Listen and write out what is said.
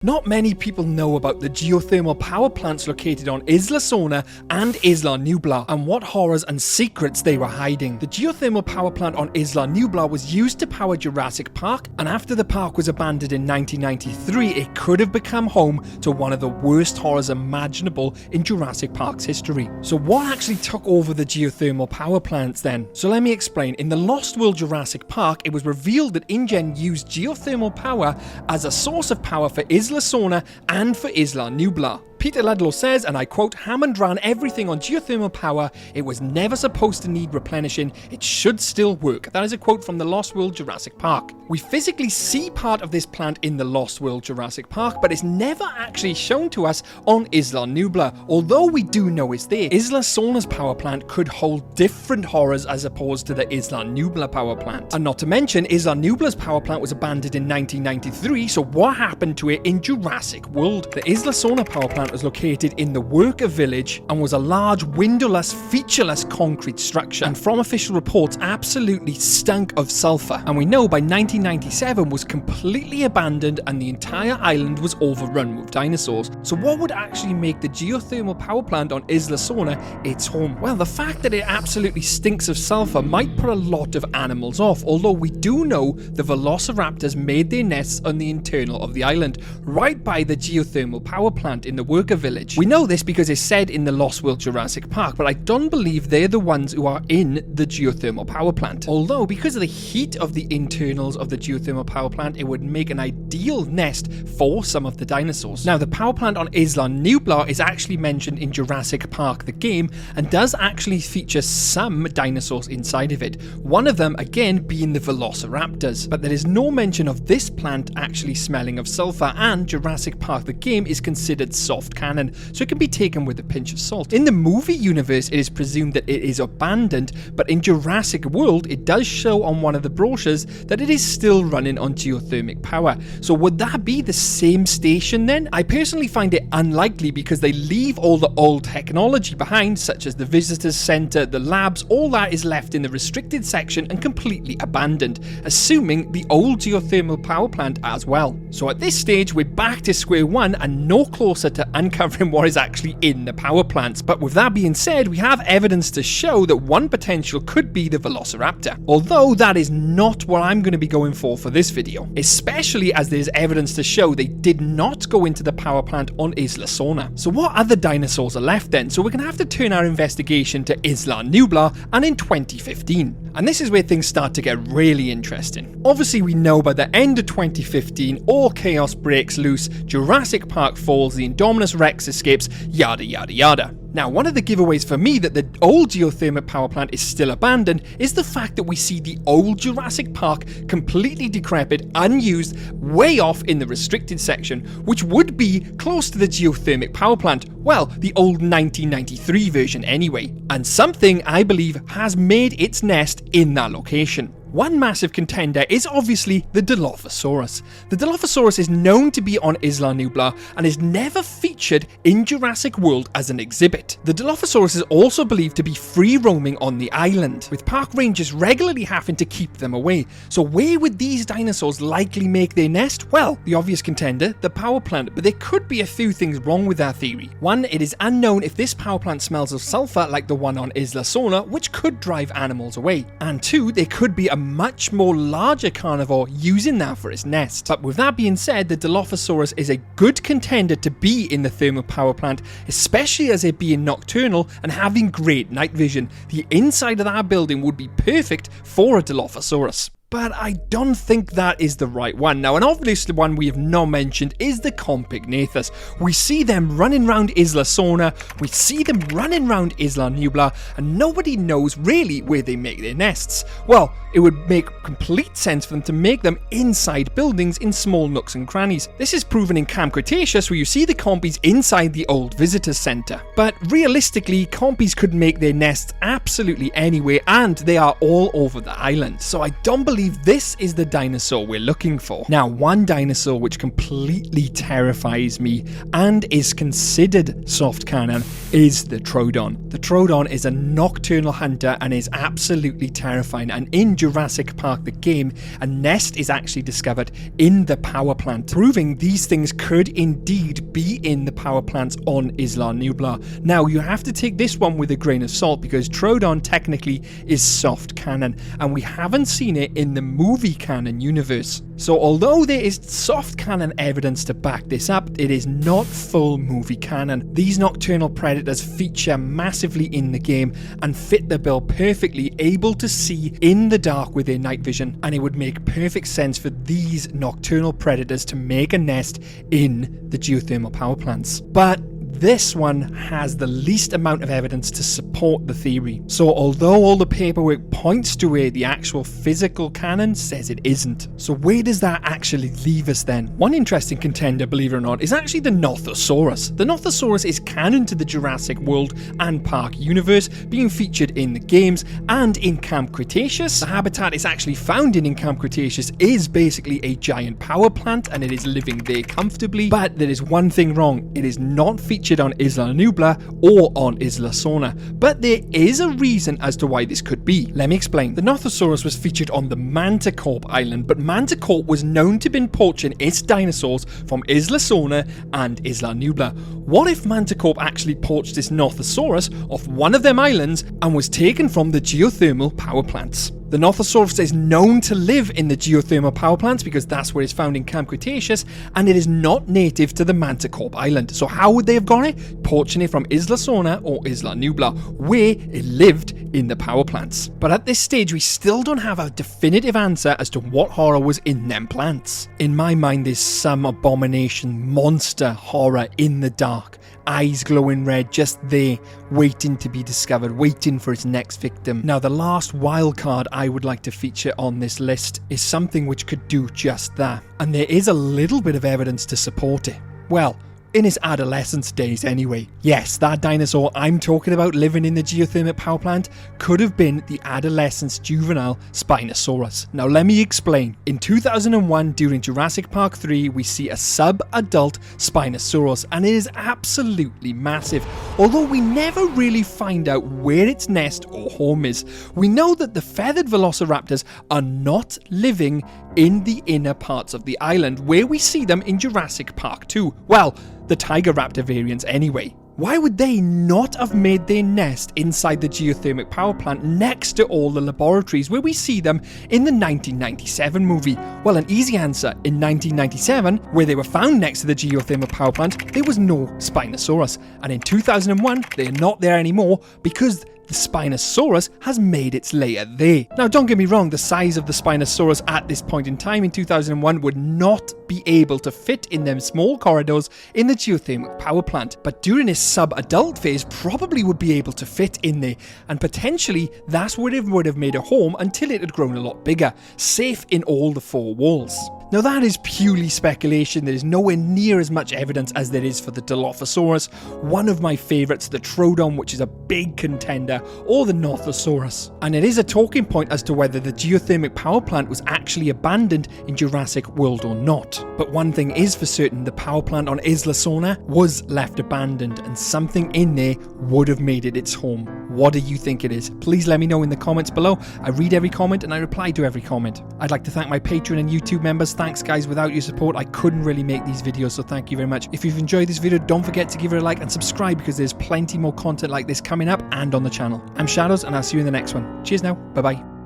Not many people know about the geothermal power plants located on Isla Sorna and Isla Nublar, and what horrors and secrets they were hiding. The geothermal power plant on Isla Nublar was used to power Jurassic Park, and after the park was abandoned in 1993, it could have become home to one of the worst horrors imaginable in Jurassic Park's history. So what actually took over the geothermal power plants then? So let me explain. In the Lost World Jurassic Park, it was revealed that InGen used geothermal power as a source of power for Isla Sorna and for Isla Nublar. Peter Ludlow says, and I quote, "Hammond ran everything on geothermal power. It was never supposed to need replenishing. It should still work." That is a quote from the Lost World Jurassic Park. We physically see part of this plant in the Lost World Jurassic Park, but it's never actually shown to us on Isla Nublar, although we do know it's there. Isla Sorna's power plant could hold different horrors as opposed to the Isla Nublar power plant. And not to mention, Isla Nublar's power plant was abandoned in 1993, so what happened to it in Jurassic World? The Isla Sorna power plant was located in the worker village and was a large windowless, featureless concrete structure, and from official reports absolutely stunk of sulfur. And we know by 1997 was completely abandoned and the entire island was overrun with dinosaurs. So what would actually make the geothermal power plant on Isla Sorna its home? Well, the fact that it absolutely stinks of sulfur might put a lot of animals off, although we do know the velociraptors made their nests on the internal of the island, right by the geothermal power plant in the worker village. We know this because it's said in the Lost World Jurassic Park, but I don't believe they're the ones who are in the geothermal power plant. Although, because of the heat of the internals of the geothermal power plant, it would make an ideal nest for some of the dinosaurs. Now, the power plant on Isla Nublar is actually mentioned in Jurassic Park the game, and does actually feature some dinosaurs inside of it. One of them, again, being the velociraptors. But there is no mention of this plant actually smelling of sulfur, and Jurassic Park the game is considered soft canon, so it can be taken with a pinch of salt. In the movie universe, it is presumed that it is abandoned, but in Jurassic World, it does show on one of the brochures that it is still running on geothermic power. So would that be the same station then? I personally find it unlikely because they leave all the old technology behind, such as the visitors center, the labs, all that is left in the restricted section and completely abandoned, assuming the old geothermal power plant as well. So at this stage, we're back to square one and no closer to uncovering what is actually in the power plants. But with that being said, we have evidence to show that one potential could be the velociraptor, although that is not what I'm going to be going for this video, especially as there's evidence to show they did not go into the power plant on Isla Sorna. So what other dinosaurs are left then? So we're going to have to turn our investigation to Isla Nublar and in 2015. And this is where things start to get really interesting. Obviously, we know by the end of 2015, all chaos breaks loose, Jurassic Park falls, the indominus Rex escapes, yada yada yada. Now, one of the giveaways for me that the old geothermal power plant is still abandoned is the fact that we see the old Jurassic Park completely decrepit, unused, way off in the restricted section, which would be close to the geothermic power plant. Well, the old 1993 version anyway. And something, I believe, has made its nest in that location. One massive contender is obviously the Dilophosaurus. The Dilophosaurus is known to be on Isla Nublar and is never featured in Jurassic World as an exhibit. The Dilophosaurus is also believed to be free roaming on the island, with park rangers regularly having to keep them away. So where would these dinosaurs likely make their nest? Well, the obvious contender, the power plant, but there could be a few things wrong with that theory. One, it is unknown if this power plant smells of sulfur like the one on Isla Sorna, which could drive animals away. And two, there could be a much more larger carnivore using that for its nest. But with that being said, the Dilophosaurus is a good contender to be in the thermal power plant, especially as it being nocturnal and having great night vision. The inside of that building would be perfect for a Dilophosaurus. But I don't think that is the right one. Now, an obvious one we have not mentioned is the Compygnathus. We see them running around Isla Sorna, we see them running around Isla Nublar, and nobody knows really where they make their nests. Well, it would make complete sense for them to make them inside buildings in small nooks and crannies. This is proven in Camp Cretaceous, where you see the compies inside the old visitors center. But realistically, compies could make their nests absolutely anywhere, and they are all over the island. So I don't believe this is the dinosaur we're looking for. Now, one dinosaur which completely terrifies me and is considered soft canon is the Troodon. The Troodon is a nocturnal hunter and is absolutely terrifying, and in Jurassic Park the game, a nest is actually discovered in the power plant, proving these things could indeed be in the power plants on Isla Nublar. Now, you have to take this one with a grain of salt because Troodon technically is soft canon, and we haven't seen it in the movie canon universe. So although there is soft canon evidence to back this up, it is not full movie canon. These nocturnal predators feature massively in the game and fit the bill perfectly, able to see in the dark with their night vision, and it would make perfect sense for these nocturnal predators to make a nest in the geothermal power plants. But this one has the least amount of evidence to support the theory. So although all the paperwork points to it, the actual physical canon says it isn't. So where does that actually leave us then? One interesting contender, believe it or not, is actually the Nothosaurus. The Nothosaurus is canon to the Jurassic World and Park universe, being featured in the games and in Camp Cretaceous. The habitat it's actually found in Camp Cretaceous is basically a giant power plant, and it is living there comfortably. But there is one thing wrong: it is not featured on Isla Nublar or on Isla Sorna, but there is a reason as to why this could be. Let me explain. The Nothosaurus was featured on the Manticore Island, but Manticore was known to have been poaching its dinosaurs from Isla Sorna and Isla Nublar. What if Manticore actually poached this Nothosaurus off one of them islands and was taken from the geothermal power plants? The Nothosaurus is known to live in the geothermal power plants because that's where it's found in Camp Cretaceous, and it is not native to the Manticore Island. So how would they have got it? Poaching it from Isla Sorna or Isla Nublar, where it lived in the power plants. But at this stage, we still don't have a definitive answer as to what horror was in them plants. In my mind, there's some abomination, monster horror in the dark. Eyes glowing red, just there, waiting to be discovered, waiting for its next victim. Now, the last wild card I would like to feature on this list is something which could do just that, and there is a little bit of evidence to support it. Well, in his adolescence days anyway. Yes, that dinosaur I'm talking about living in the geothermal power plant could have been the adolescence juvenile Spinosaurus. Now let me explain. In 2001, during Jurassic Park 3, we see a sub-adult Spinosaurus, and it is absolutely massive. Although we never really find out where its nest or home is, we know that the feathered velociraptors are not living in the inner parts of the island where we see them in Jurassic Park 2. Well, the tiger raptor variants anyway. Why would they not have made their nest inside the geothermal power plant next to all the laboratories where we see them in the 1997 movie? Well, an easy answer. In 1997, where they were found next to the geothermal power plant, there was no Spinosaurus. And in 2001, they're not there anymore because the Spinosaurus has made its lair there. Now, don't get me wrong, the size of the Spinosaurus at this point in time in 2001 would not be able to fit in them small corridors in the geothermal power plant, but during its sub-adult phase probably would be able to fit in there, and potentially that's where it would have made a home until it had grown a lot bigger, safe in all the four walls. Now that is purely speculation. There is nowhere near as much evidence as there is for the Dilophosaurus, one of my favourites, the Troodon, which is a big contender, or the Nothosaurus. And it is a talking point as to whether the geothermal power plant was actually abandoned in Jurassic World or not. But one thing is for certain, the power plant on Isla Sorna was left abandoned, and something in there would have made it its home. What do you think it is? Please let me know in the comments below. I read every comment and I reply to every comment. I'd like to thank my Patreon and YouTube members. Thanks guys, without your support I couldn't really make these videos, so thank you very much. If you've enjoyed this video, don't forget to give it a like and subscribe because there's plenty more content like this coming up and on the channel. I'm Shadows and I'll see you in the next one. Cheers now, bye bye.